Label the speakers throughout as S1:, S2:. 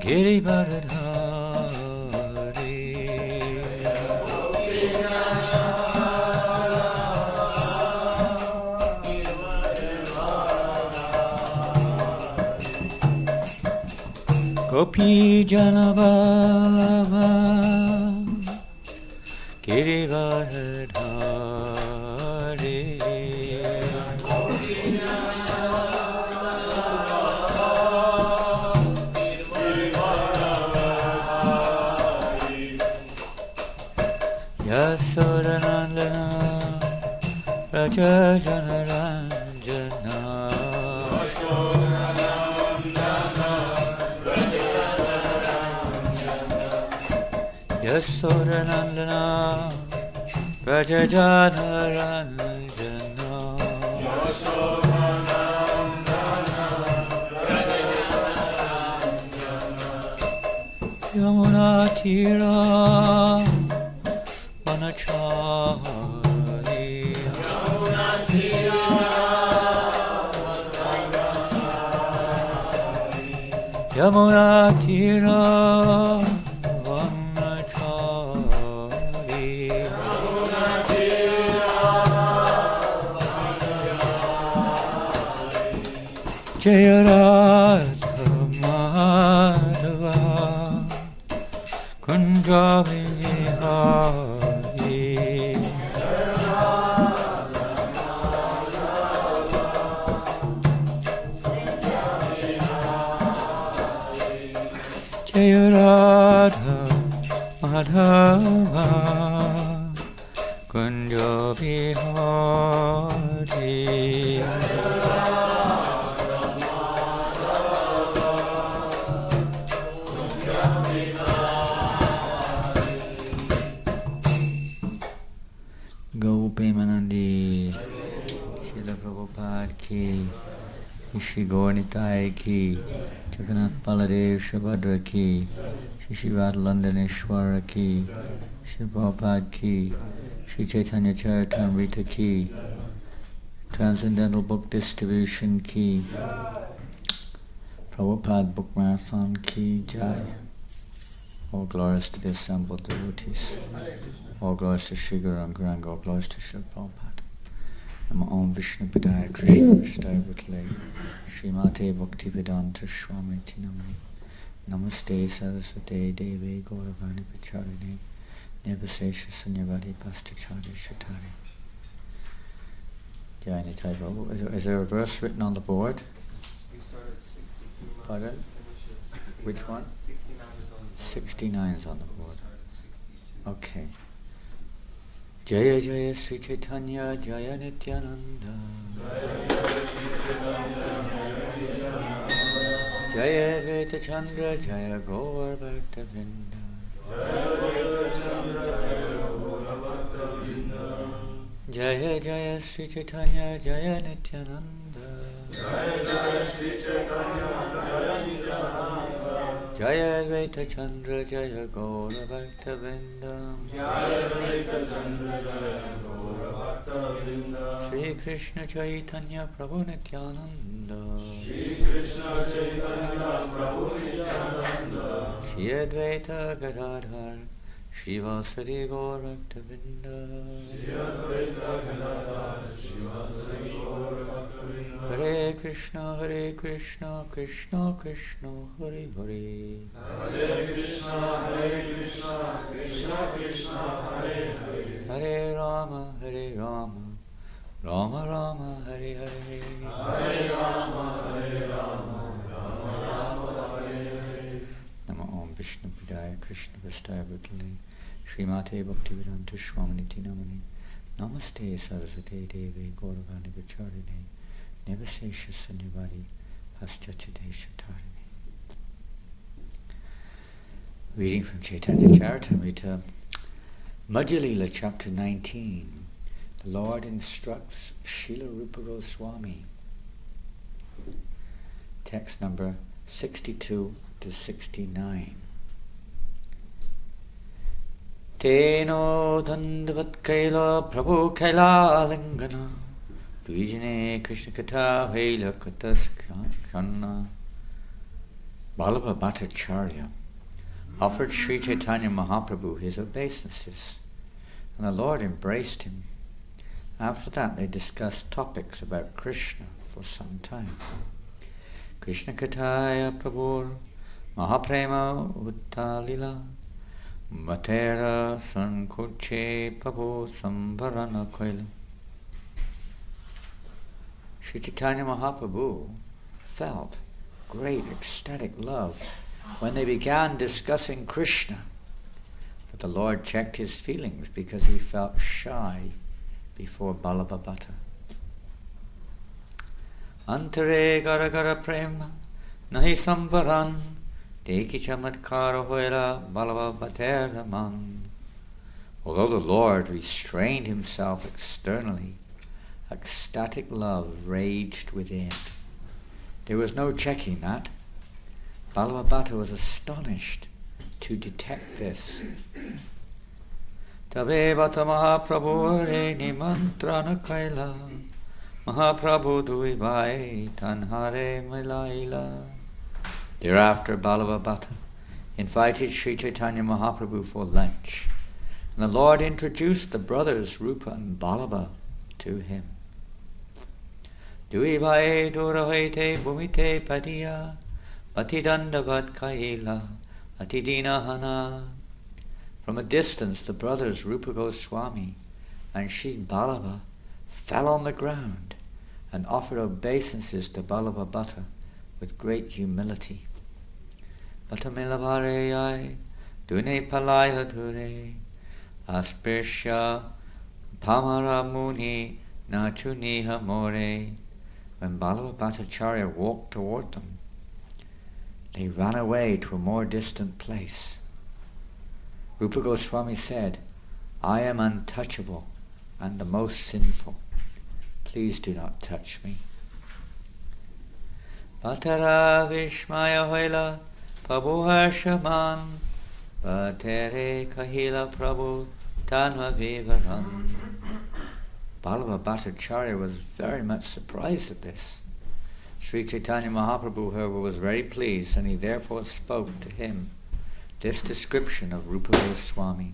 S1: Girivaradhari Gopi Janabhava Girivaradhari Yasodanandana Raja Janaranjana Yasodanandana Raja Janaranjana Yamuna Tira Vanachari Yamuna Tira Vanachari Jaya Radha Madhava Kunja Vihari Jaya Radha Madhava Kunja Vihari Gopemanandi Srila Prabhupada ki Shri Gaurnitai ki Jagannath Baladev Shabhadra ki Shri Radha-Landaneshwara ki Shri Prabhupada ki Shri Chaitanya Charitamrita ki Transcendental Book Distribution ki Prabhupada Book Marathon ki Jai. All glories to the assembled devotees. All glories to Shri Guru and Gauranga. All glories to Shri Prabhupada. Namo Om Vishnu Padaya Krishna Vishnu Bhutale Srimate Bhakti Vedanta Swami Tinamani Namaste Saraswate Devi Gauravani Pacharine Nivasesha Sunyavadi Pastachari Shatari. Jai Nitai Prabhu. Is there a verse written on the board?
S2: We started at 62.
S1: Pardon? Which one? 69 is on the board. Okay. Jaya Jaya Sri Chaitanya Jaya Nityananda Jaya Advaita Chandra Jaya Gaur Bhakta Vrinda Jaya Jaya Sri Chaitanya Jaya Nityananda
S3: Jaya Jaya Sri Chaitanya Jaya Nityananda
S1: Jaya Advaita Chandra Jaya Gaur Bhakta Vrinda
S3: Jaya Advaita Chandra Jaya Gaur Bhakta Vrinda
S1: Shri Krishna Chaitanya Prabhu Nityananda
S3: Shri Krishna Chaitanya Prabhu Nityananda
S1: Shri Advaita Gadadhar Shivasari Gaur Bhakta Vrinda
S3: Shri Advaita Gadadhar Shivasari Gaur Bhakta Vrinda
S1: Hare Krishna Krishna Krishna Hare Hare
S3: Hare Krishna Krishna Krishna Hare Hare
S1: Hare Rama Rama Rama Hare Hare
S3: Hare Rama Rama Hare Hare
S1: Namo Om Vishnu Padaya Krishna Vistaya Bhutale Srimate Bhaktivedanta Swami Tinamani Namaste Saraswate Devi Gauravani Vacharine Nivasesha Sunyavadi Paschachadesha Tarini. Reading from Chaitanya Charitamrita, Madhya Lila, chapter 19. The Lord instructs Srila Rupa Goswami. Text number 62 to 69. Teno dandavat kaila prabhu kaila lingana Vijane Krishna Katha Haila Katas Kshana Vallabha Bhattacharya offered Sri Chaitanya Mahaprabhu his obeisances, and the Lord embraced him. After that, they discussed topics about Krishna for some time. Krishna Kataya Prabhur Mahaprema Uttalila Matera Sankuche Prabhu Samvarana Koila. Sri Chaitanya Mahaprabhu felt great ecstatic love when they began discussing Krishna. But the Lord checked his feelings because he felt shy before Vallabha Bhatta. Antare gara gara prema nahi samvaran deki chamatkara hoila Vallabha Bhattera man. Although the Lord restrained himself externally, ecstatic love raged within. There was no checking that. Vallabha Bhatta was astonished to detect this. Tabe Bhatta Mahaprabhu re nimantrana kaila Mahaprabhu duivai tanhare milaila. Thereafter Vallabha Bhatta invited Sri Chaitanya Mahaprabhu for lunch, and the Lord introduced the brothers Rupa and Vallabha to him. Duivai durahoite bhumite padiya Patidandavad kaila atidina hana. From a distance, the brothers Rupa Goswami and Sri Vallabha fell on the ground and offered obeisances to Vallabha Bhatta with great humility. Bhattamilavareyai dune palaya dure aspersha pamara muni nachuniha more. When Vallabha Bhattacharya walked toward them, they ran away to a more distant place. Rupa Goswami said, I am untouchable and the most sinful. Please do not touch me. Bhattara Vishmaya Hoila Prabhu Harshaman Bhattere Kahila Prabhu Tanva Vivaran. Vallabha Bhattacharya was very much surprised at this. Sri Chaitanya Mahaprabhu, however, was very pleased, and he therefore spoke to him this description of Rupa Goswami.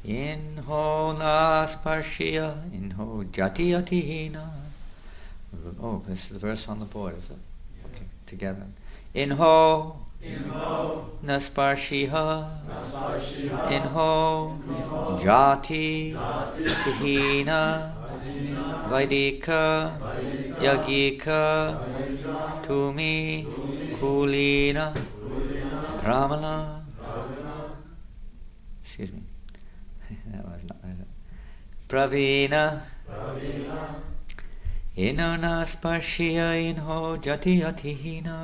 S1: Inho nasparshiya, inho jati atihina. Oh, this is the verse on the board, is it? Okay, together. Inho nasparshiha, inho jati atihina. Vaidika Yagika Tumi Kulina Pramana. Excuse me. That was not right. Pravina Inona Sparshiya Inho Jati Atihina.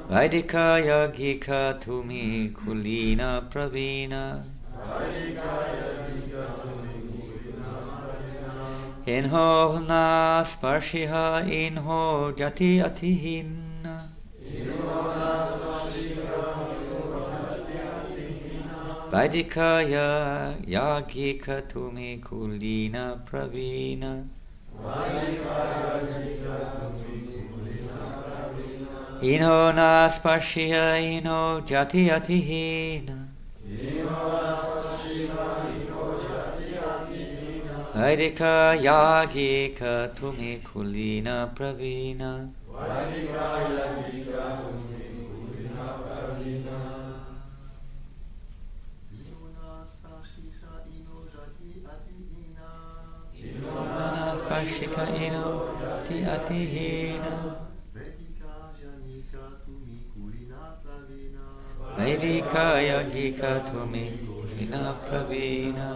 S1: Vaidika Yagika Tumi Kulina Pravina. Inho na sparshiha inho jati atihina. Vaidikaya yagika tumi kulina pravina. Inho na sparshiha inho jati atihina. Vaidika yagika tumi kulina pravina. Spashika ino jati atihina. Vaidika yagika tumi kulina pravina.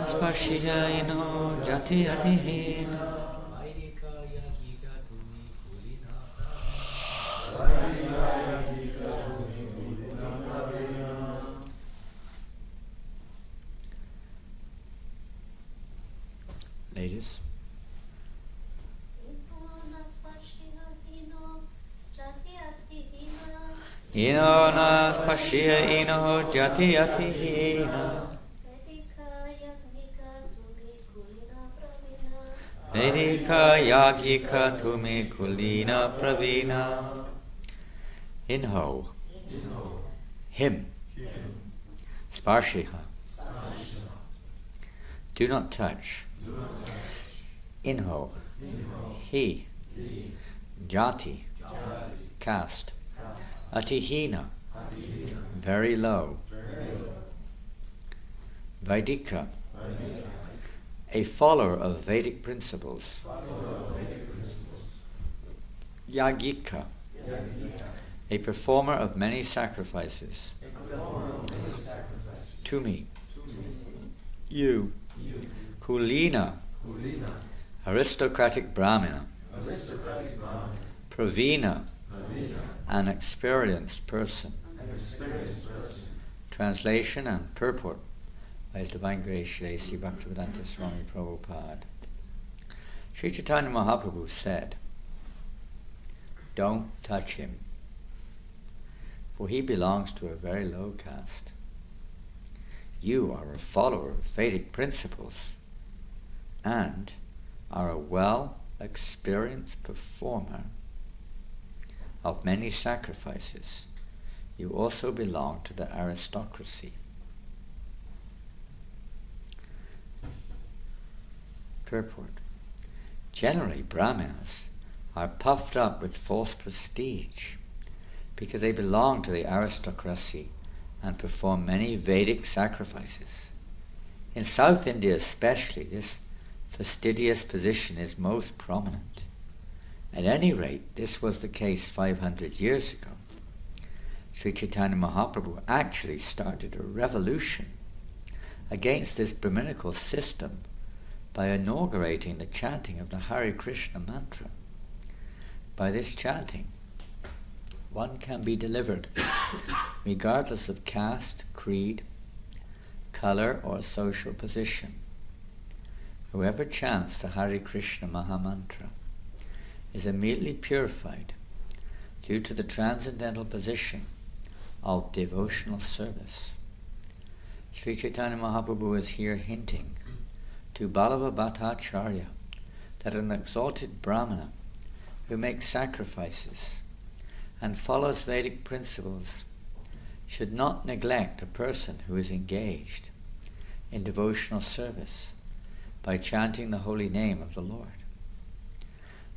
S1: Sparshiya ino jati atihina. Ladies. Ino na pashya ino jati ati hina. Vedika yagika tume kulina pravina. Inho. Him. Sparshiha. Do not touch. Inho. He. Jati. Caste. Atihina. Very low. Vaidika. A follower of Vedic principles. Yagika. A performer of many sacrifices. To me. You. Kulina. Aristocratic Brahmana. Pravina. An experienced person. Translation and purport by His Divine Grace Shri Sri Bhaktivedanta Swami Prabhupada. Sri Chaitanya Mahaprabhu said, "Don't touch him, for he belongs to a very low caste. You are a follower of Vedic principles and are a well-experienced performer of many sacrifices. You also belong to the aristocracy." Purport. Generally, Brahmanas are puffed up with false prestige because they belong to the aristocracy and perform many Vedic sacrifices. In South India especially, this fastidious position is most prominent. At any rate, this was the case 500 years ago. Sri Chaitanya Mahaprabhu actually started a revolution against this Brahminical system by inaugurating the chanting of the Hare-Krishna mantra. By this chanting, one can be delivered regardless of caste, creed, color, or social position. Whoever chants the Hare-Krishna Mahamantra is immediately purified due to the transcendental position of devotional service. Sri Chaitanya Mahaprabhu is here hinting to Ballava Bhattacharya that an exalted Brahmana who makes sacrifices and follows Vedic principles should not neglect a person who is engaged in devotional service by chanting the holy name of the Lord.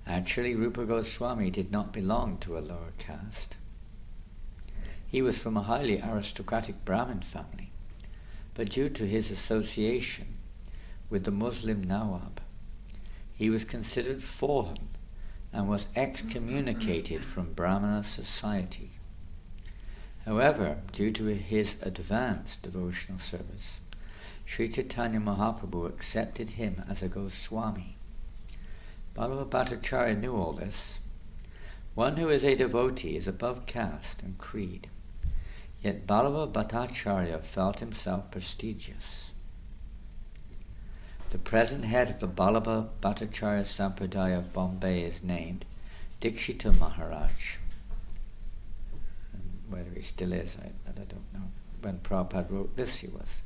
S1: Actually, Rupa Goswami did not belong to a lower caste. He was from a highly aristocratic Brahmin family, but due to his association with the Muslim Nawab, he was considered fallen and was excommunicated from Brahmana society. However, due to his advanced devotional service, Sri Chaitanya Mahaprabhu accepted him as a Goswami. Ballava Bhattacharya knew all this. One who is a devotee is above caste and creed, yet Ballava Bhattacharya felt himself prestigious. The present head of the Ballava Bhattacharya Sampradaya of Bombay is named Dikshita Maharaj. And whether he still is, I don't know. When Prabhupada wrote this, he was.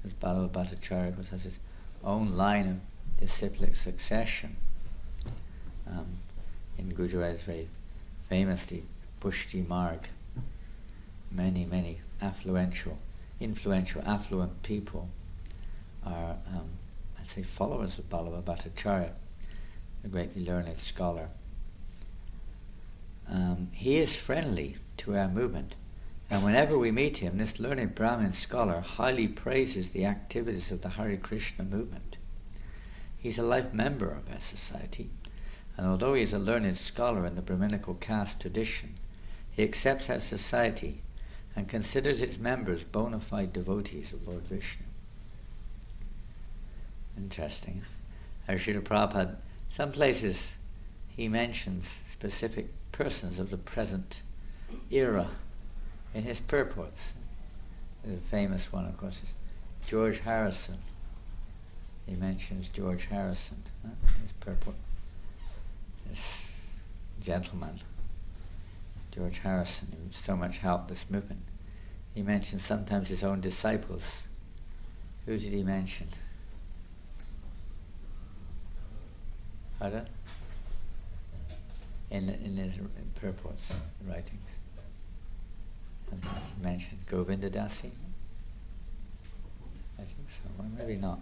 S1: Because Ballava Bhattacharya has his own line of disciplic succession. In Gujarat is very famous, the Pushti Marg. Many, many influential, affluent people are I'd say followers of Ballava Bhattacharya, a greatly learned scholar. He is friendly to our movement, and whenever we meet him, this learned Brahmin scholar highly praises the activities of the Hare Krishna movement. He's a life member of our society, and although he is a learned scholar in the Brahminical caste tradition, he accepts our society and considers its members bona fide devotees of Lord Vishnu. Interesting. Srila Prabhupada, some places he mentions specific persons of the present era in his purports. The famous one, of course, is George Harrison. He mentions George Harrison in his purport. This gentleman, George Harrison, who so much helped this movement, he mentioned sometimes his own disciples. Who did he mention? Pardon? In his purports, writings. Sometimes he mentioned Govinda Dasi. I think so, or maybe not.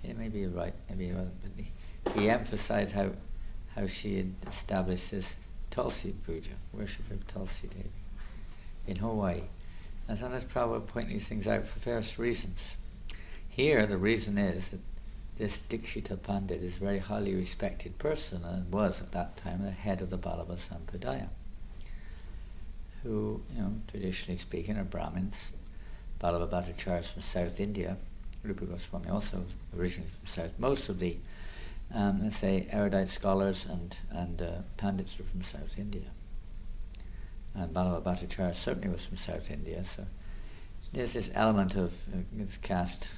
S1: Maybe you're right, maybe you wasn't. But he emphasized how she had established this Tulsi Puja, worship of Tulsi Devi, in Hawaii. And sometimes Prabhupada point these things out for various reasons. Here, the reason is that this Dikshita Pandit is a very highly respected person and was at that time the head of the Ballabha Sampradaya, who, traditionally speaking, are Brahmins. Ballabha Bhattacharya from South India. Rupa Goswami also originally from South. Most of the, let's say, erudite scholars and Pandits were from South India. And Ballabha Bhattacharya certainly was from South India. So there's this element of caste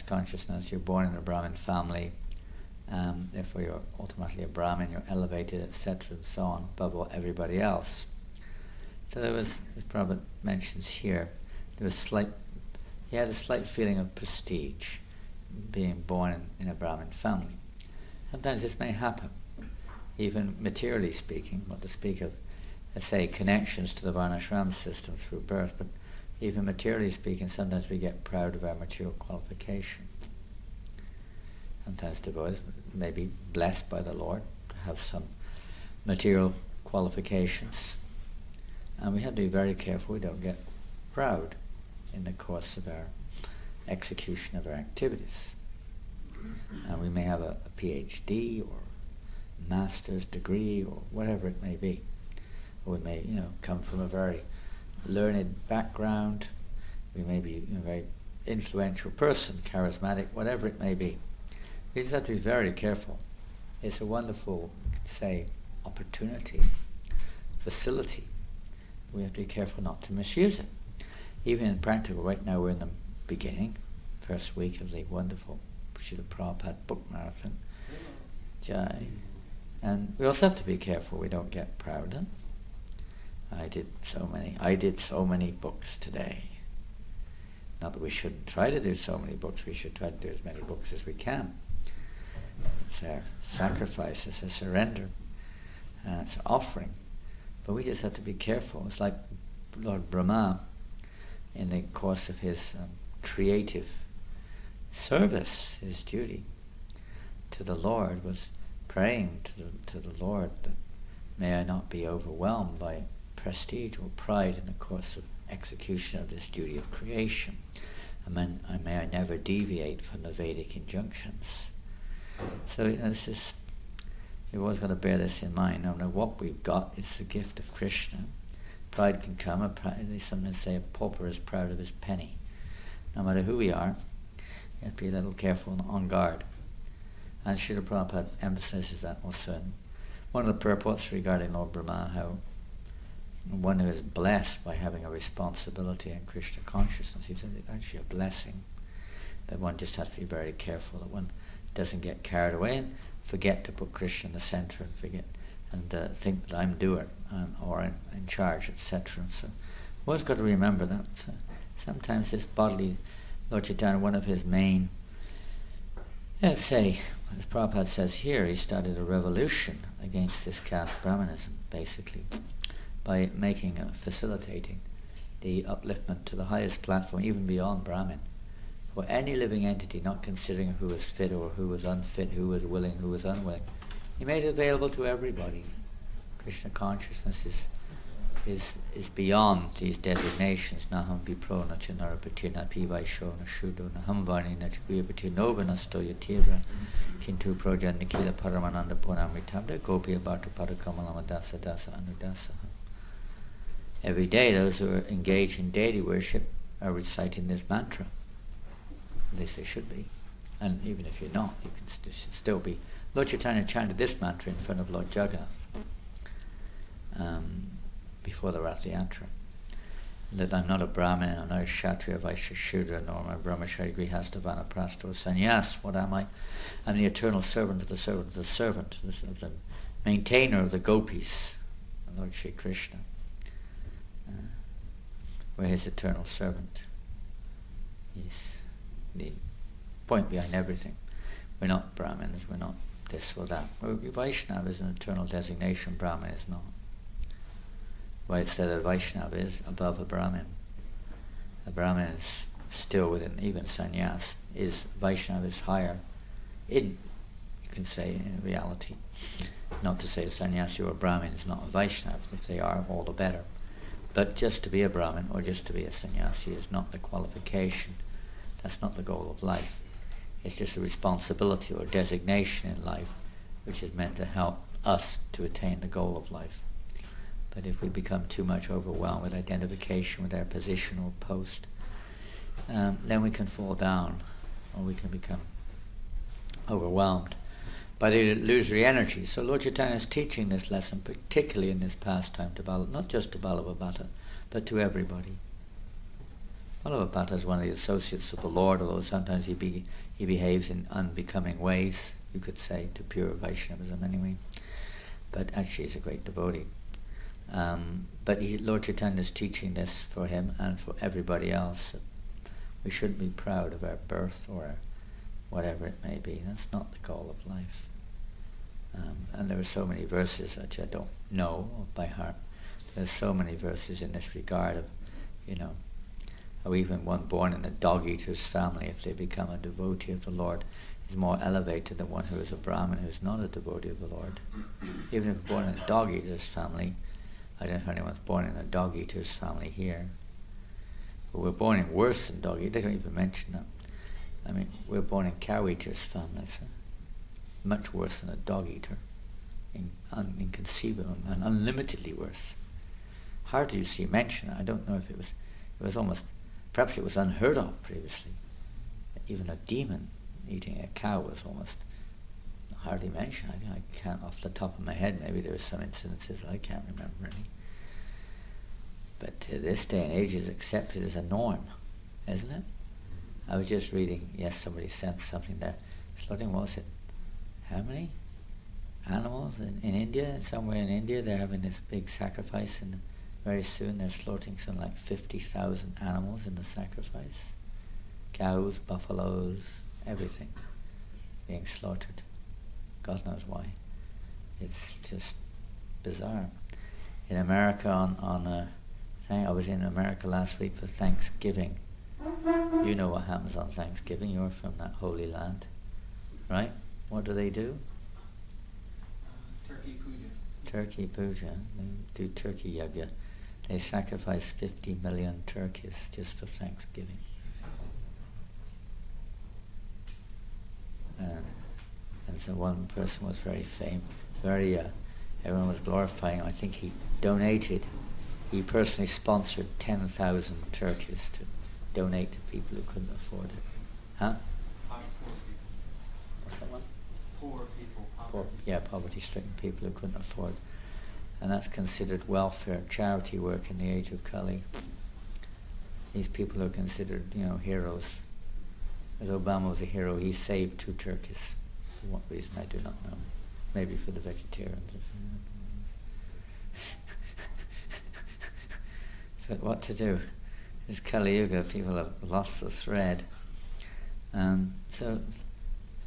S1: consciousness. You're born in a Brahmin family, therefore you're ultimately a Brahmin, you're elevated, etc., and so on, above everybody else. So there was, as Prabhupada mentions here, he had a slight feeling of prestige, being born in a Brahmin family. Sometimes this may happen, even materially speaking, not to speak of, let's say, connections to the Varnashram system through birth, but even materially speaking, sometimes we get proud of our material qualification. Sometimes devotees may be blessed by the Lord to have some material qualifications. And we have to be very careful we don't get proud in the course of our execution of our activities. And we may have a PhD or master's degree or whatever it may be. Or we may, come from a very learned background. We may be a very influential person, charismatic, whatever it may be. We just have to be very careful. It's a wonderful, opportunity, facility. We have to be careful not to misuse it. Even in practical, right now we're in the beginning, first week of the wonderful Srila Prabhupada book marathon. Jai. And we also have to be careful we don't get proud. I did so many books today. Not that we shouldn't try to do so many books, we should try to do as many books as we can. It's our sacrifice, it's a surrender, it's an offering. But we just have to be careful. It's like Lord Brahma, in the course of his creative service, his duty to the Lord, was praying to the Lord that may I not be overwhelmed by prestige or pride in the course of execution of this duty of creation. May I never deviate from the Vedic injunctions. So this is, you've always got to bear this in mind. No matter what we've got, it's the gift of Krishna. Pride can come. They sometimes say a pauper is proud of his penny. No matter who we are, you have to be a little careful and on guard. And Srila Prabhupada emphasizes that also in one of the purports regarding Lord Brahma, how one who is blessed by having a responsibility in Krishna consciousness, he said it's actually a blessing. That one just has to be very careful that one doesn't get carried away and forget to put Krishna in the center and think that I'm doer or in charge, etc. So we've always got to remember that. So sometimes this bodily, Lord Chaitanya, one of his main, let's say, as Prabhupada says here, he started a revolution against this caste Brahmanism, basically, by facilitating the upliftment to the highest platform, even beyond Brahmin, for any living entity, not considering who was fit or who was unfit, who was willing, who was unwilling. He made it available to everybody. Krishna consciousness is beyond these designations. Naham vipro na chanarapati na pivaisho na shudo na hamvani na chakuyapati nova na stoya tira kintu proja nikila paramananda punamritamda gopiya bharta padakamalama dasa dasa anudasa. Every day those who are engaged in deity worship are reciting this mantra. At least they should be. And even if you're not, you can still be. Lord Chaitanya chanted this mantra in front of Lord Jagannath before the Rath Yatra. That I'm not a Brahmin, I'm not a Kshatriya, Vaishya, Shudra, nor am I Brahmachari, Grihastha, Vanaprastha, or Sannyas. What am I? I'm the eternal servant of the servant of the servant, of the maintainer of the gopis, Lord Shri Krishna. We're his eternal servant. He's the point behind everything. We're not Brahmins, we're not this or that. Vaishnava is an eternal designation, Brahmin is not. Why it's said that Vaishnava is above a Brahmin. A Brahmin is still within, even sannyas, Vaishnava is higher. You can say in reality. Not to say a sannyasi or a Brahmin is not a Vaishnava. If they are, all the better. But just to be a Brahmin or just to be a sannyasi is not the qualification. That's not the goal of life. It's just a responsibility or designation in life which is meant to help us to attain the goal of life. But if we become too much overwhelmed with identification with our position or post, then we can fall down, or we can become overwhelmed by the illusory energy. So Lord Chaitanya is teaching this lesson, particularly in this pastime, to not just to Balabhabata, but to everybody. Balabhabata is one of the associates of the Lord, although sometimes he behaves in unbecoming ways, you could say, to pure Vaishnavism anyway. But actually he's a great devotee. But Lord Chaitanya is teaching this for him and for everybody else. We shouldn't be proud of our birth or whatever it may be. That's not the goal of life. And there are so many verses which I don't know by heart. There's so many verses in this regard of, how even one born in a dog-eater's family, if they become a devotee of the Lord, is more elevated than one who is a Brahmin who is not a devotee of the Lord. Even if born in a dog-eater's family, I don't know if anyone's born in a dog-eater's family here, but we're born in worse than dog-eaters. They don't even mention that. I mean, we're born in cow-eaters' families, much worse than a dog-eater, inconceivable and unlimitedly worse. Hardly you see mention. I don't know if it was almost, perhaps it was unheard of previously. Even a demon eating a cow was almost hardly mentioned. I can't off the top of my head. Maybe there were some incidences I can't remember any. But this day and age is accepted as a norm, isn't it? I was just reading, somebody sent something there. Slaughtering, what was it? How many animals in India? Somewhere in India they're having this big sacrifice, and very soon they're slaughtering something like 50,000 animals in the sacrifice. Cows, buffaloes, everything being slaughtered. God knows why. It's just bizarre. In America I was in America last week for Thanksgiving. You know what happens on Thanksgiving. You're from that holy land, right? What do they do?
S2: Turkey puja.
S1: Turkey puja. They do turkey yagya. They sacrifice 50 million turkeys just for Thanksgiving. And so one person was very famous, everyone was glorifying him. I think he personally sponsored 10,000 turkeys to donate to people who couldn't afford it. Huh?
S2: Poor people.
S1: Someone?
S2: Poor people.
S1: Poverty-stricken people who couldn't afford. And that's considered welfare, charity work in the age of Kali. These people are considered, heroes. As Obama was a hero, he saved 2 turkeys. For what reason, I do not know. Maybe for the vegetarians. But what to do? It's Kali Yuga, people have lost the thread. So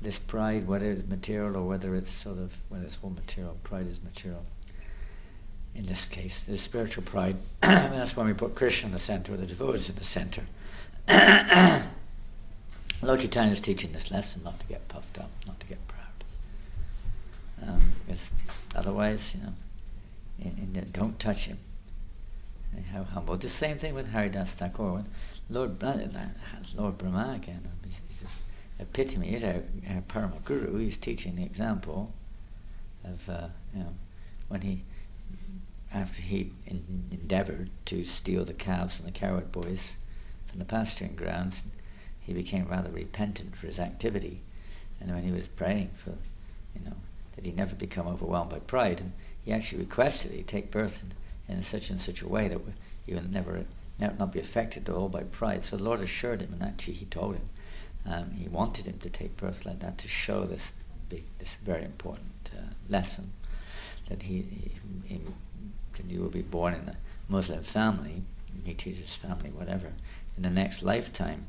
S1: this pride, whether it's material or whether it's whether it's all material, pride is material. In this case, the spiritual pride, that's when we put Krishna in the center, or the devotees in the center. Lord Chaitanya is teaching this lesson not to get puffed up, not to get proud. Because otherwise, don't touch him. How humble. The same thing with Haridas Thakur. When Lord Brahma again, he's epitome, he's our Parama Guru. He's teaching the example of, when after he endeavored to steal the calves and the cowherd boys from the pasturing grounds, he became rather repentant for his activity. And when he was praying for, that he never become overwhelmed by pride, and he actually requested that he take birth in such and such a way that he would never not be affected at all by pride. So the Lord assured him, and actually he told him, he wanted him to take birth like that to show this very important lesson, that he that you will be born in a Muslim family, he teaches family, whatever, in the next lifetime.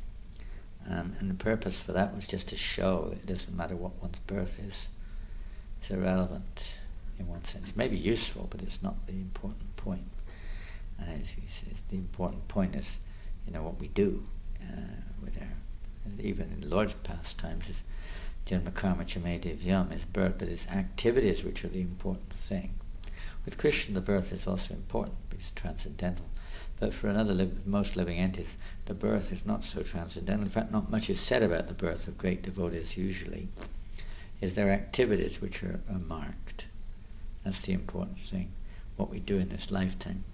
S1: And the purpose for that was just to show that it doesn't matter what one's birth is. It's irrelevant in one sense. It may be useful, but it's not the important point. It's the important point is, what we do with our, even in the Lord's pastimes, is Janma Karma Chame Divyam, is birth, but it's activities which are the important thing. With Krishna, the birth is also important because it's transcendental. But for most living entities, the birth is not so transcendental. In fact, not much is said about the birth of great devotees usually. Is their activities which are marked. That's the important thing, what we do in this lifetime.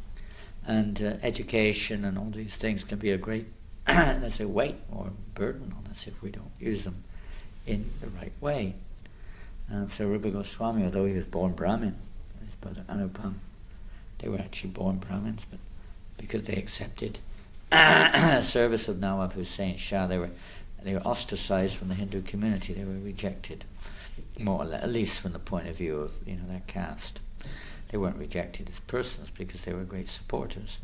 S1: And education and all these things can be a great, let's say, weight or burden on us if we don't use them in the right way. So Rupa Goswami, although he was born Brahmin, his brother Anupam, they were actually born Brahmins, but because they accepted service of Nawab Hussain Shah, they were ostracized from the Hindu community. They were rejected, more or less, at least from the point of view of their caste. They weren't rejected as persons because they were great supporters,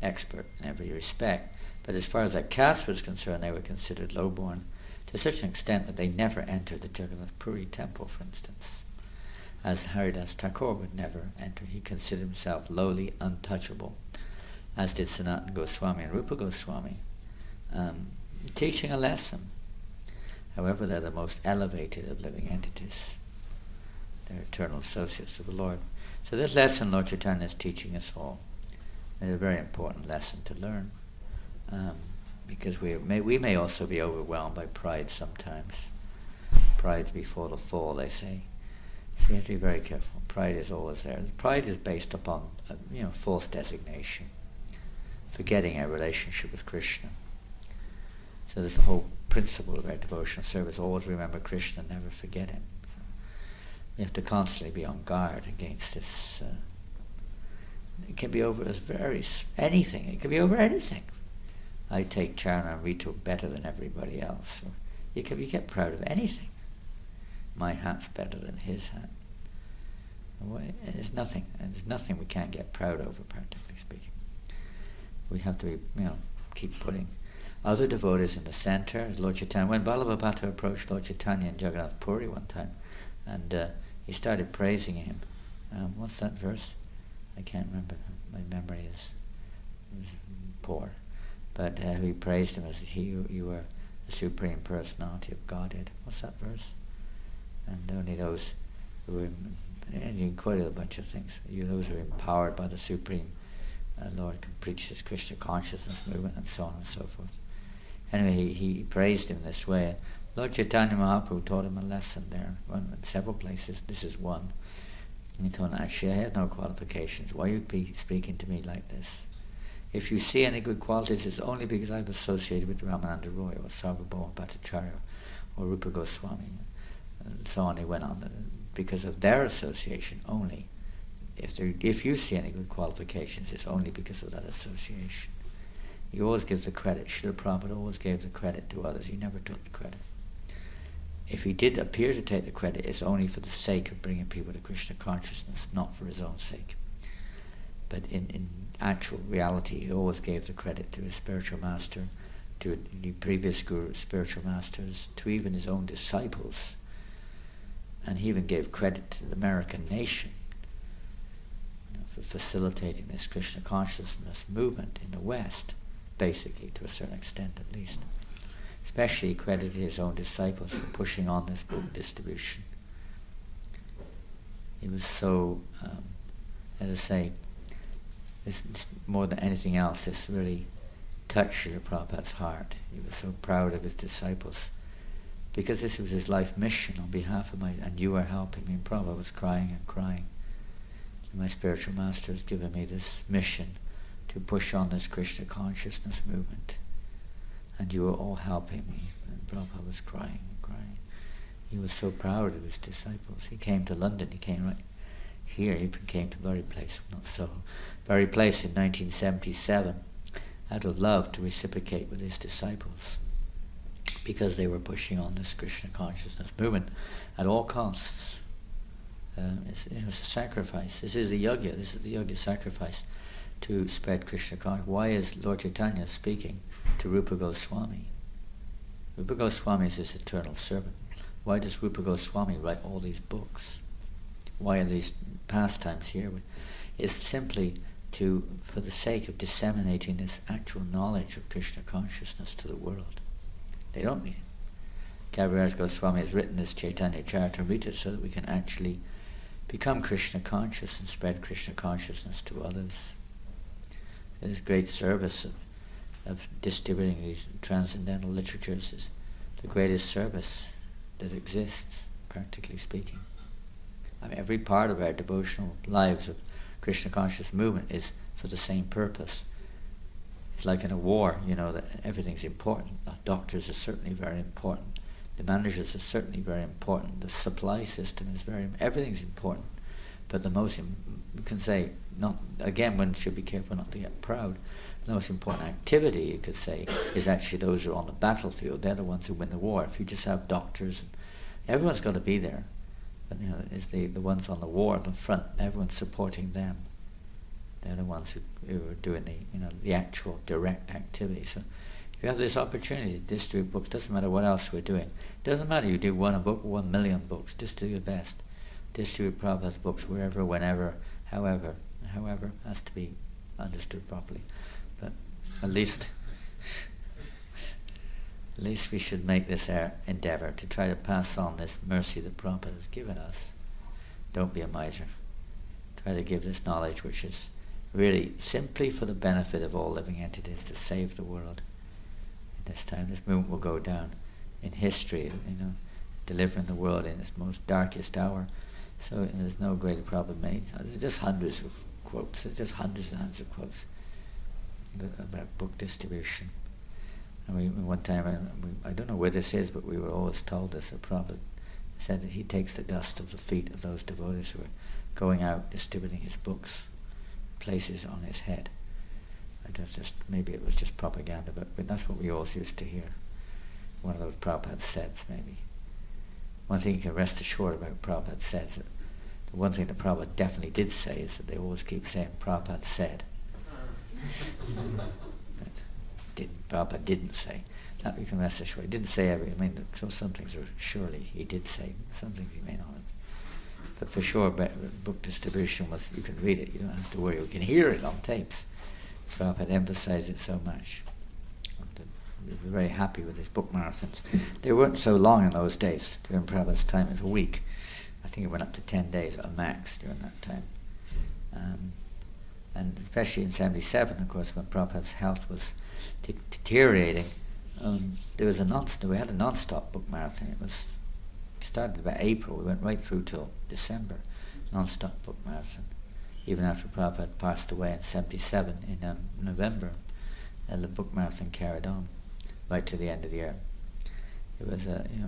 S1: expert in every respect. But as far as their caste was concerned, they were considered lowborn to such an extent that they never entered the Jagannath Puri temple, for instance, as Haridas Thakur would never enter. He considered himself lowly, untouchable, as did Sanatana Goswami and Rupa Goswami, teaching a lesson. However, they're the most elevated of living entities. They're eternal associates of the Lord. So this lesson Lord Chaitanya is teaching us all. It's a very important lesson to learn, because we may also be overwhelmed by pride sometimes. Pride before the fall, they say. So you have to be very careful. Pride is always there. Pride is based upon false designation, forgetting our relationship with Krishna. So there's the whole principle of our devotional service. Always remember Krishna, never forget him. We have to constantly be on guard against this. It can be over anything. It can be over anything. I take Charna and Ritu better than everybody else. Or you get proud of anything. My hat's better than his hat. There's nothing we can't get proud over, practically speaking. We have to be, keep putting other devotees in the center. As Lord Chaitanya, when Balabhabhata approached Lord Chaitanya in Jagannath Puri one time, and he started praising him. What's that verse? I can't remember. My memory is poor. But he praised him as you were the Supreme Personality of Godhead. What's that verse? And only those who were, and you quoted a bunch of things, those who are empowered by the Supreme Lord can preach this Krishna consciousness movement, and so on and so forth. Anyway, he praised him this way. Lord Chaitanya Mahaprabhu taught him a lesson there, in several places. This is one. And he told him, actually, I have no qualifications. Why you be speaking to me like this? If you see any good qualities, it's only because I've associated with Ramananda Roy or Sarvabhauma Bhattacharya or Rupa Goswami, and so on. He went on, because of their association only. If you see any good qualifications, it's only because of that association. He always gives the credit. Srila Prabhupada always gave the credit to others. He never took the credit. If he did appear to take the credit, it's only for the sake of bringing people to Krishna consciousness, not for his own sake. But in actual reality, he always gave the credit to his spiritual master, to the previous guru's spiritual masters, to even his own disciples. And he even gave credit to the American nation for facilitating this Krishna consciousness movement in the West, basically, to a certain extent at least. Especially he credited his own disciples for pushing on this book distribution. He was so, as I say, this more than anything else, this really touched Srila Prabhupada's heart. He was so proud of his disciples, because this was his life mission on behalf of and you are helping me. And Prabhupada was crying and crying. And my spiritual master has given me this mission to push on this Krishna consciousness movement. And you are all helping me. And Prabhupada was crying and crying. He was so proud of his disciples. He came to London, he came right here, he even came to Bury Place, not so. Bury Place in 1977, out of love to reciprocate with his disciples, because they were pushing on this Krishna consciousness movement at all costs. it's a sacrifice. This is the yajna. This is the yajna sacrifice to spread Krishna consciousness. Why is Lord Chaitanya speaking to Rupa Goswami? Rupa Goswami is his eternal servant. Why does Rupa Goswami write all these books? Why are these pastimes here? It's simply for the sake of disseminating this actual knowledge of Krishna consciousness to the world. They don't mean it. Kaviraj Goswami has written this Chaitanya Charitamrita so that we can actually become Krishna conscious and spread Krishna consciousness to others. This great service of distributing these transcendental literatures is the greatest service that exists, practically speaking. I mean, every part of our devotional lives of Krishna conscious movement is for the same purpose. It's like in a war, that everything's important. Doctors are certainly very important. The managers are certainly very important. The supply system is everything's important. But the most, you can say, one should be careful not to get proud. The most important activity, you could say, is actually those who are on the battlefield. They're the ones who win the war. If you just have doctors, everyone's got to be there. But it's the ones on the war, on the front. Everyone's supporting them. They're the ones who are doing the actual direct activity. So if you have this opportunity to distribute books, doesn't matter what else we're doing. Doesn't matter you do one book or 1 million books. Just do your best. Distribute Prabhupada's books wherever, whenever, however has to be understood properly. But at least we should make this our endeavour to try to pass on this mercy that Prabhupada has given us. Don't be a miser. Try to give this knowledge which is really simply for the benefit of all living entities, to save the world. In this time, this movement will go down in history, delivering the world in its most darkest hour. So there's no greater problem made. There's just hundreds of quotes. There's just hundreds and hundreds of quotes about book distribution. And one time, I don't know where this is, but we were always told this. The Prabhupada said that he takes the dust of the feet of those devotees who are going out distributing his books, places on his head. Maybe it was just propaganda, but that's what we always used to hear. One of those Prabhupada says, maybe. One thing you can rest assured about Prabhupada says, that the one thing that Prabhupada definitely did say is that they always keep saying Prabhupada said. Prabhupada didn't say. That we can rest assured. He didn't say so some things are surely he did say, some things he may not have. But for sure, book distribution you can read it, you don't have to worry. You can hear it on tapes. Prabhupada emphasized it so much. We were very happy with his book marathons. They weren't so long in those days. During Prabhupada's time, it was a week. I think it went up to 10 days at a max during that time. And especially in 1977, of course, when Prabhupada's health was deteriorating, we had a non-stop book marathon. It started about April, we went right through till December, non-stop book marathon. Even after Prabhupada passed away in 1977, in November, the book marathon carried on right to the end of the year.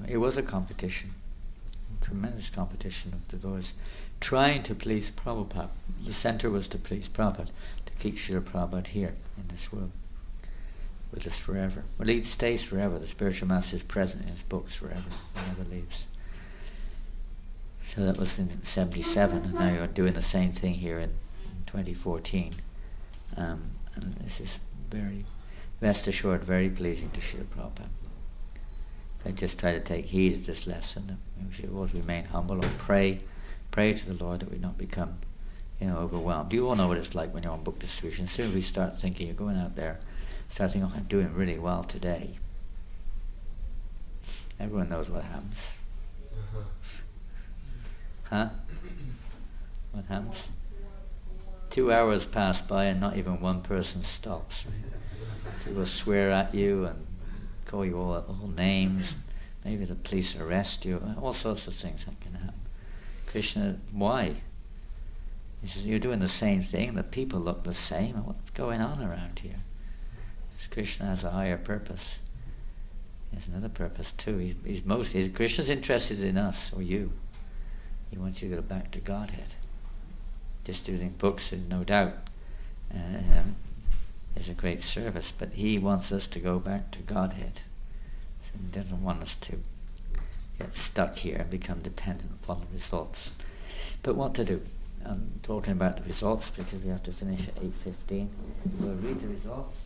S1: It was a competition, a tremendous competition of devotees trying to please Prabhupada. The center was to please Prabhupada, to keep Srila Prabhupada here in this world with us forever. Well, he stays forever. The spiritual master is present in his books forever. He never leaves. So that was in 1977, and now you're doing the same thing here in 2014. And this is very, rest assured, very pleasing to Srila Prabhupada. I just try to take heed of this lesson. We should always remain humble or pray to the Lord that we not become, overwhelmed. You all know what it's like when you're on book distribution. As soon as we start thinking, you're going out there, start thinking, I'm doing really well today. Everyone knows what happens. Huh? What happens? 2 hours pass by and not even one person stops. People swear at you and call you all names. Maybe the police arrest you. All sorts of things that can happen. Krishna, why? He says, you're doing the same thing. The people look the same. What's going on around here? Because Krishna has a higher purpose. He has another purpose too. Krishna's interested in us or you. He wants you to go back to Godhead. Distributing books, no doubt, is a great service, but he wants us to go back to Godhead. So he doesn't want us to get stuck here and become dependent upon the results. But what to do? I'm talking about the results because we have to finish at 8:15. We'll read the results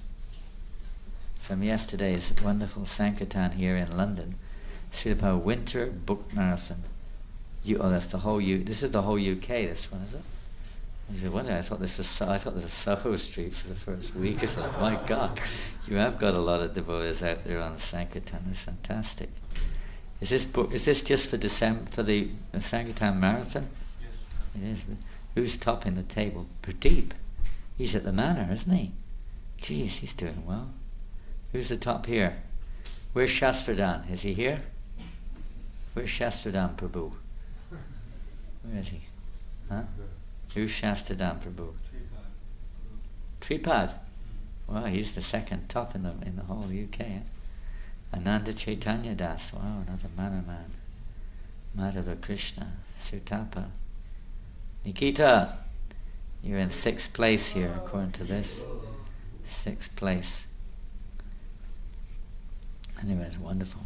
S1: from yesterday's wonderful Sankirtan here in London. Srila Prabhupada Winter Book Marathon. That's the whole this is the whole UK, this one, is it? I said, I thought this was Soho Street for the first week or something. My God, you have got a lot of devotees out there on the Sankirtan. It's fantastic. Is this just for December, for the Sankirtan Marathon?
S2: Yes.
S1: It is. Who's topping the table? Pradeep. He's at the manor, isn't he? Jeez, he's doing well. Who's the top here? Where's Shastradan? Is he here? Where's Shastradan Prabhu? Where is he? Huh? Who's Shastradan Prabhu? Tripad. Well, he's the second top in the whole UK. Eh? Ananda Chaitanya Das. Wow, another manor man. Radha-Krishna. Sutapa. Nikita, you're in 6th place here according to this. 6th place. Anyway, it's wonderful.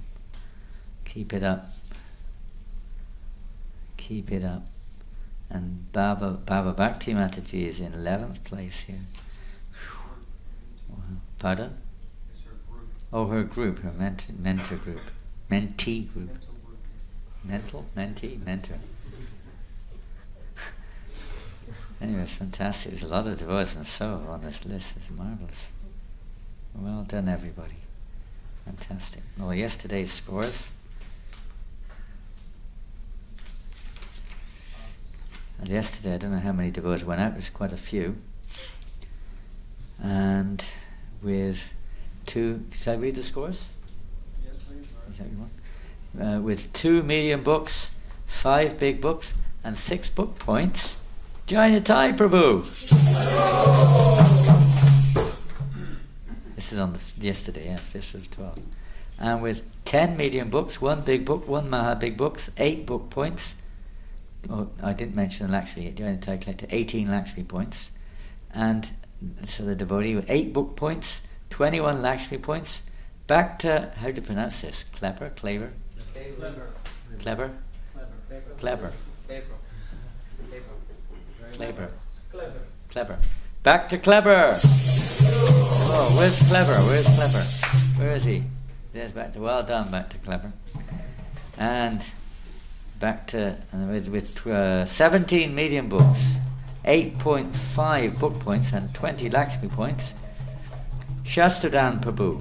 S1: Keep it up. Keep it up. And Baba Bhakti Mataji is in 11th place here. Wow. Pardon?
S2: It's her group.
S1: Oh, her group, her mentor group. Mentee group. Mental? Mentee? Mentor. Anyway, it's fantastic. There's a lot of devotees and so on this list. It's marvellous. Well done, everybody. Fantastic. Well, yesterday's scores. And yesterday, I don't know how many devotees went out. There's quite a few. And with should I read the scores?
S2: Yes, please.
S1: Is that what you want? With 2 medium books, 5 big books, and 6 book points, Jayatai Prabhu. This is on yesterday, yeah, 5th of 12th. And with 10 medium books, 1 big book, 1 Maha big books, 8 book points. Oh, I didn't mention the Lakshmi. Jayatai collected 18 Lakshmi points. And so the devotee with 8 book points, 21 Lakshmi points. Back to, how do you pronounce this? Clever? Clever? Clever? Clever. Clever. Clever. Back to Clever. Oh, where's Clever? Where's Clever? Where is he? There's back to, well done, back to Clever. And back to, with 17 medium books, 8.5 book points and 20 Lakshmi points, Shastradan Prabhu.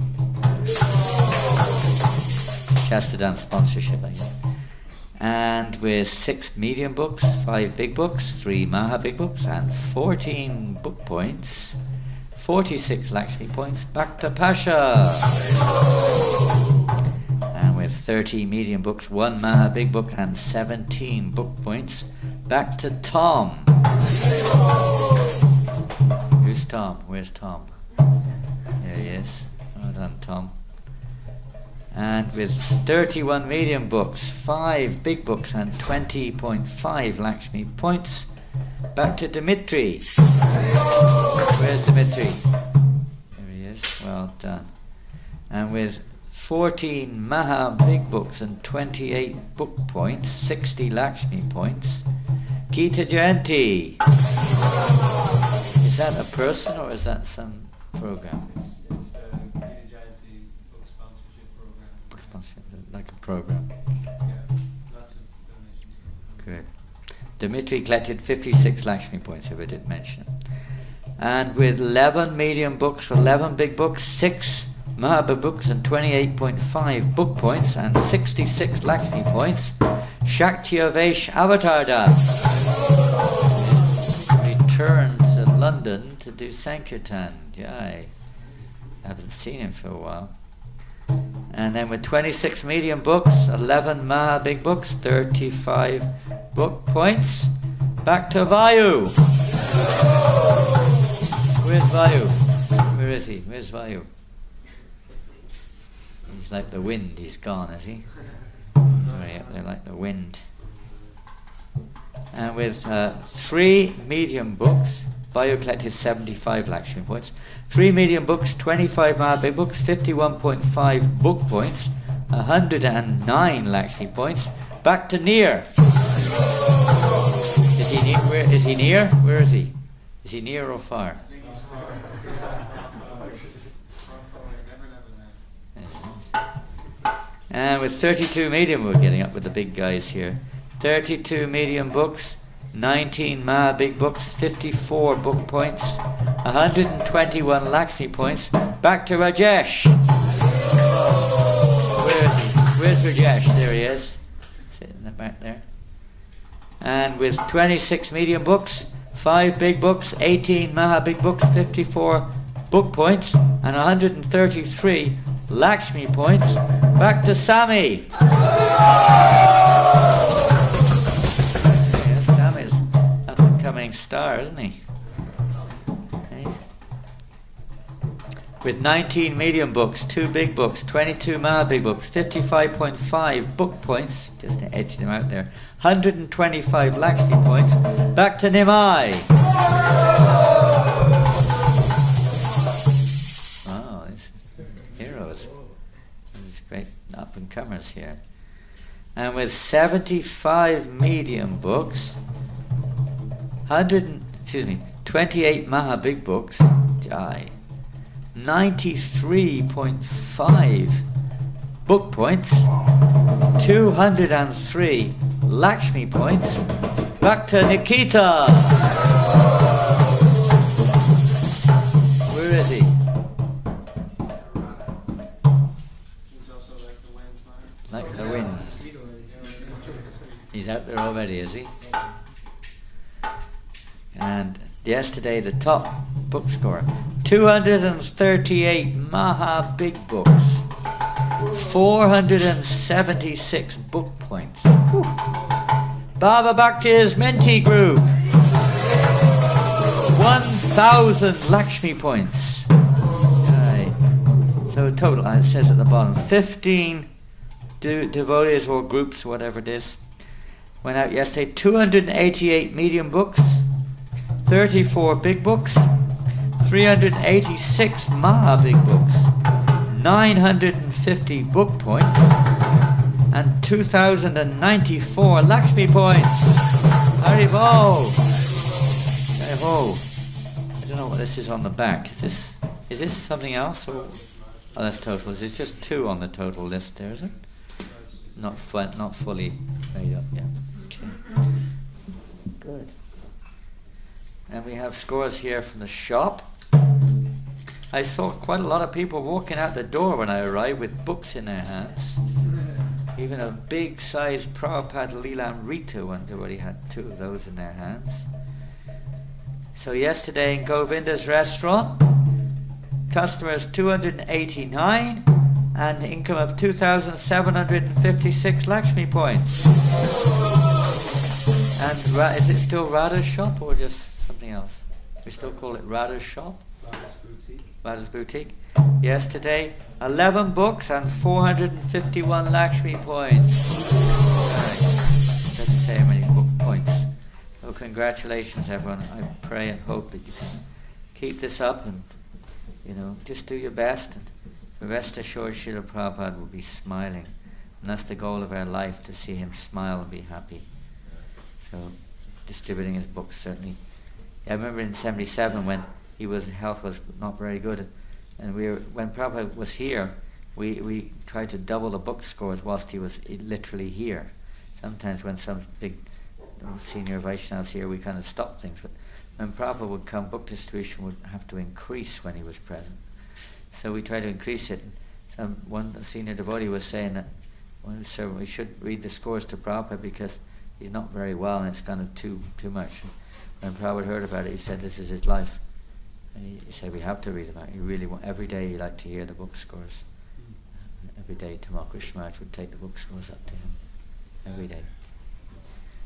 S1: Shastradan sponsorship, I guess. And with 6 medium books, 5 big books, 3 Maha big books, and 14 book points, 46 Lakshmi points, back to Pasha. And with 30 medium books, 1 Maha big book, and 17 book points, back to Tom. Who's Tom? Where's Tom? There he is. Well done, Tom. And with 31 medium books, 5 big books, and 20.5 Lakshmi points, back to Dimitri. Where's Dimitri? There he is. Well done. And with 14 Maha big books and 28 book points, 60 Lakshmi points, Gita Jayanti. Is that a person or is that some program?
S2: It's Gita Jayanti book sponsorship program.
S1: Book sponsorship, like a program.
S2: Yeah, lots of donations.
S1: Good. Dimitri collected 56 Lakshmi points, if I didn't mention. And with 11 medium books, 11 big books, 6 Maha books, and 28.5 book points, and 66 Lakshmi points, Shakti-Avesh Avatar Das returned to London to do Sankirtan. Jai. Haven't seen him for a while. And then with 26 medium books, 11 Maha big books, 35 book points, back to Vayu. Where's Vayu? Where is he? Where's Vayu? He's like the wind, he's gone, is he? Way up there like the wind. And with 3 medium books, Vayu collected 75 Lakshmi points. 3 medium books, 25 Maha big books, 51.5 book points, 109 Lakshmi points. Back to Near. Is Is he near? Where is he? Is he near or far? And with 32 medium, we're getting up with the big guys here. 32 medium books, 19 Maha big books, 54 book points, 121 Lakshmi points. Back to Rajesh. Where is he? Where's Rajesh? There he is. Sitting in the back there. And with 26 medium books, 5 big books, 18 Maha big books, 54 book points, and 133 Lakshmi points. Back to Sami. Yeah, Sami's up and coming star, isn't he? Okay. With 19 medium books, 2 big books, 22 Maha big books, 55.5 book points, just to edge them out there, 125 Lakshmi points. Back to Nimai. Wow, these heroes. These great up-and-comers here. And with 75 medium books, 28 Maha big books, Jai, 93.5 book points, 203 Lakshmi points. Back to Nikita. Where is he? Like the wind. He's out there already, is he? And yesterday the top book score, 238 Maha big books, 476 book points. Whew. Baba Bhakti's Menti group, 1,000 Lakshmi points. Right. So total, it says at the bottom, 15 devotees or groups, whatever it is, went out yesterday. 288 medium books, 34 big books, 386 Maha big books, 950 book points, and 2,094 Lakshmi points. Haribol! Haribol! I don't know what this is on the back. Is this something else? Or? Oh, that's total. It's just 2 on the total list there, is it? Not fully made up yet. Okay. Good. And we have scores here from the shop. I saw quite a lot of people walking out the door when I arrived with books in their hands. Even a big sized Prabhupada Leela Rita one, they already had 2 of those in their hands. So yesterday in Govinda's restaurant, customers 289 and income of 2,756 Lakshmi points. And is it still Radha's shop or just something else? We still call it Radha's shop? Radha's boutique. Yesterday, 11 books and 451 Lakshmi points. Right. Doesn't say how many book points. So congratulations, everyone. I pray and hope that you can keep this up and, just do your best. And rest assured, Srila Prabhupada will be smiling. And that's the goal of our life, to see him smile and be happy. So, distributing his books, certainly. I remember in 1977 when his health was not very good, and when Prabhupada was here, we tried to double the book scores whilst he was literally here. Sometimes when some big senior Vaishnavas here, we kind of stopped things, but when Prabhupada would come, book distribution would have to increase when he was present. So we tried to increase it. One senior devotee was saying that we should read the scores to Prabhupada because he's not very well and it's kind of too much. When Prabhupada heard about it, he said this is his life. And he said we have to read about it. He really every day he liked to hear the book scores. Every day Tamal Krishna Maharaj would take the book scores up to him. Every day.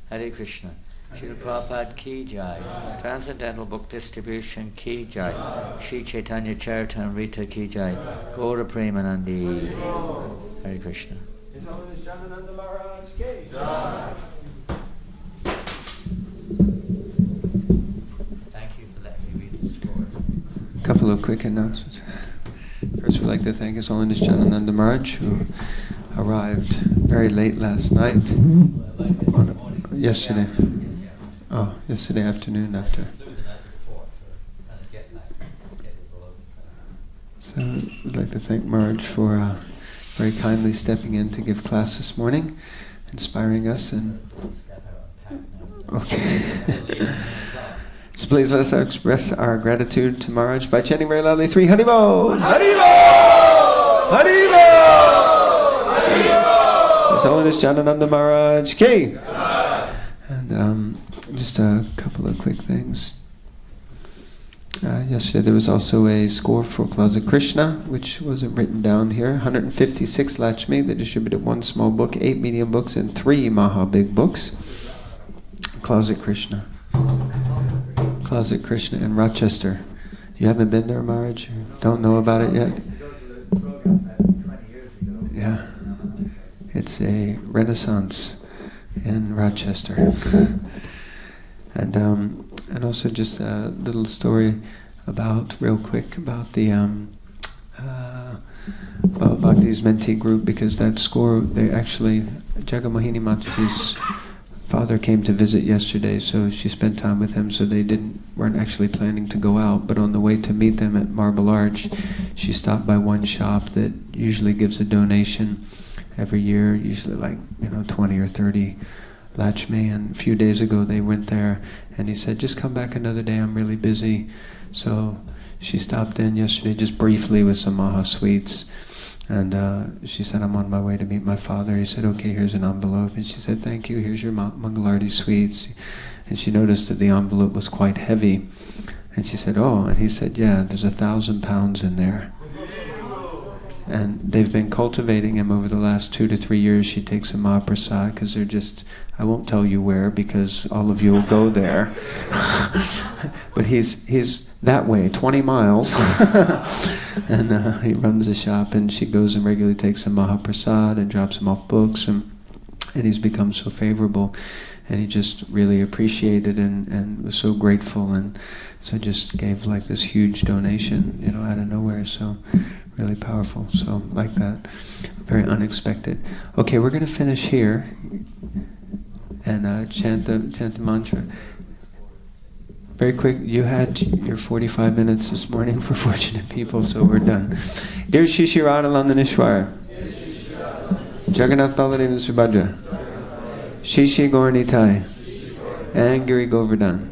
S1: Hare Krishna. Srila Prabhupada ki jai. Transcendental book distribution ki jai. Shri Chaitanya Charitamrita ki jai. Gaura Premanandi. Hare Krishna.
S3: His Holiness Janananda Maharaj ki jai.
S4: A couple of quick announcements. First, we'd like to thank His Holiness Janananda Maharaj, who arrived very late last night. Yesterday. Oh, yesterday afternoon after. So I'd like to thank Marge for very kindly stepping in to give class this morning, inspiring us. And okay. So please let us express our gratitude to Maharaj by chanting very loudly 3 Haribol! Haribol! Haribol! Haribol! His Holiness Janananda Maharaj Ki! And just a couple of quick things. Yesterday there was also a score for Radha-Krishna, which wasn't written down here. 156 Lakshmi. They distributed 1 small book, 8 medium books, and 3 Maha big books. Radha-Krishna. Radha-Krishna in Rochester. You haven't been there, Maharaj? You don't know about it yet? Yeah. It's a renaissance in Rochester. And also just a little story about, real quick, about the Bhakti's mentee group, because that score, they actually, Jagamohini Mataji's father came to visit yesterday, so she spent time with him, so they weren't actually planning to go out, but on the way to meet them at Marble Arch, she stopped by one shop that usually gives a donation every year, usually like 20 or 30 Lakshmi, and a few days ago they went there, and he said, just come back another day, I'm really busy. So she stopped in yesterday just briefly with some Maha sweets, and she said, I'm on my way to meet my father. He said, okay, here's an envelope, and she said, thank you, here's your Mangalarti sweets. And she noticed that the envelope was quite heavy, and she said, oh, and he said, yeah, there's 1,000 pounds in there. And they've been cultivating him over the last 2 to 3 years. She takes him Mahaprasad, because they're just, I won't tell you where, because all of you will go there. But he's that way, 20 miles. And he runs a shop, and she goes and regularly takes him Mahaprasad and drops him off books, and he's become so favorable. And he just really appreciated and was so grateful, and so just gave like this huge donation, out of nowhere. So really powerful. So like that, very unexpected. Okay, we're going to finish here and chant the mantra. Very quick. You had your 45 minutes this morning for fortunate people, so we're done. Dear Shishi Radha-Nandaneshwar, Jagannath Baladev Subhadra, Shishi Gauranitai, and Giri Govardhan,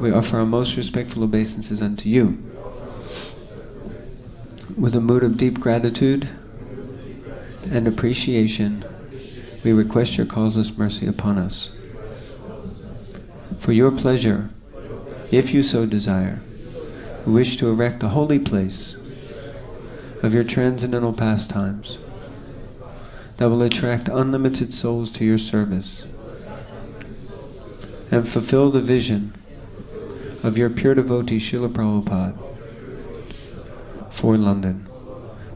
S4: we offer our most respectful obeisances unto you. With a mood of deep gratitude and appreciation, we request your causeless mercy upon us. For your pleasure, if you so desire, we wish to erect a holy place of your transcendental pastimes that will attract unlimited souls to your service and fulfill the vision of your pure devotee Srila Prabhupada for London.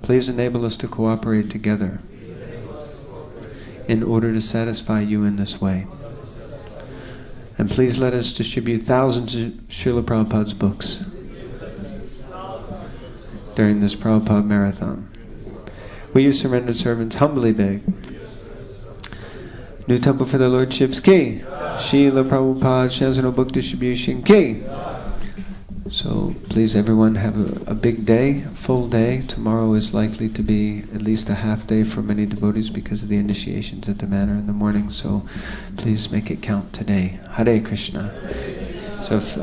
S4: Please enable us to cooperate together in order to satisfy you in this way. And please let us distribute thousands of Srila Prabhupada's books during this Prabhupada marathon. We, your surrendered servants, humbly beg. New Temple for the Lordships Ki. Srila Prabhupada Chancellor Book Distribution Ki. So please everyone have a big day, a full day. Tomorrow is likely to be at least a half day for many devotees because of the initiations at the manor in the morning. So please make it count today. Hare Krishna. So if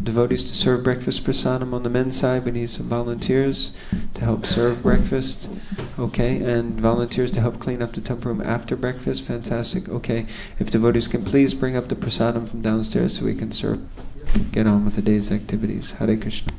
S4: devotees to serve breakfast prasadam on the men's side, we need some volunteers to help serve breakfast. Okay, and volunteers to help clean up the temple room after breakfast. Fantastic. Okay, if devotees can please bring up the prasadam from downstairs so we can serve. Get on with the day's activities. Hare Krishna.